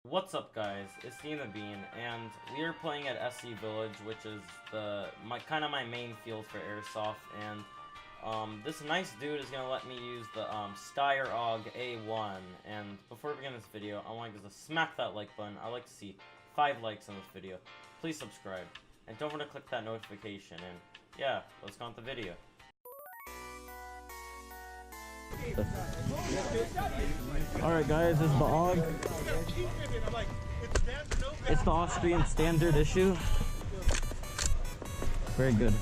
What's up guys, it's Dean the Bean, and we are playing at SC Village, which is my main field for Airsoft, and this nice dude is gonna let me use the Steyr A1, and before we begin this video, I want you guys to smack that like button. I like to see 5 likes on this video. Please subscribe, and don't forget to click that notification, and yeah, let's go on with the video. Alright guys, this is the AUG. It's the Austrian standard issue. Very good.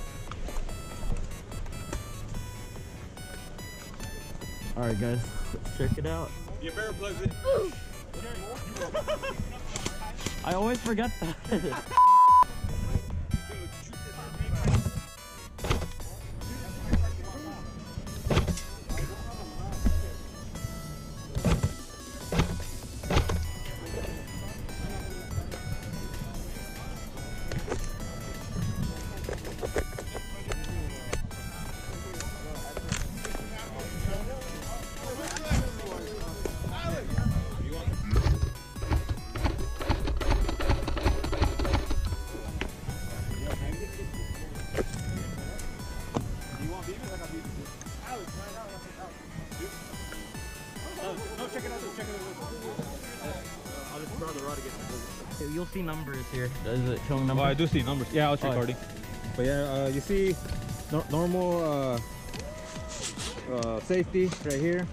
Alright guys, let's check it out. Your barrel plugs in. I always forget that. No, check it out. I'll just borrow the rod again. You'll see numbers here. Does it show numbers? Oh, I do see numbers. Yeah, I was recording. But yeah, you see normal safety right here.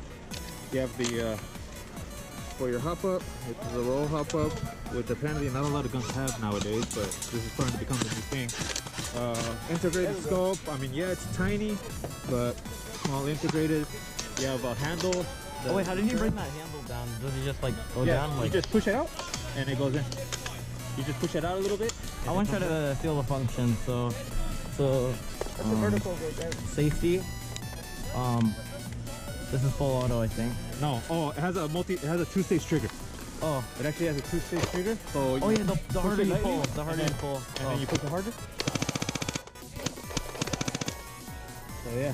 You have the for your hop up. It's the roll hop up with the penalty. Not a lot of guns have nowadays, but this is starting to become a new thing. Integrated scope. I mean, yeah, it's tiny, but small integrated. You have a handle. Oh wait, how did you bring that handle down? Does it just like go down? Like, you just push it out and it goes in. You just push it out a little bit. I want to try to feel the function. So That's a vertical right there. safety. This is full auto, I think. No, it has a 2-stage trigger. Oh, It actually has a 2-stage trigger. So oh yeah, the harder it you lightly, pull, the harder you pull. and then you push it harder. So yeah,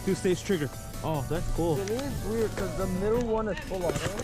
2-stage trigger. Oh, that's cool. It is weird because the middle one is full auto.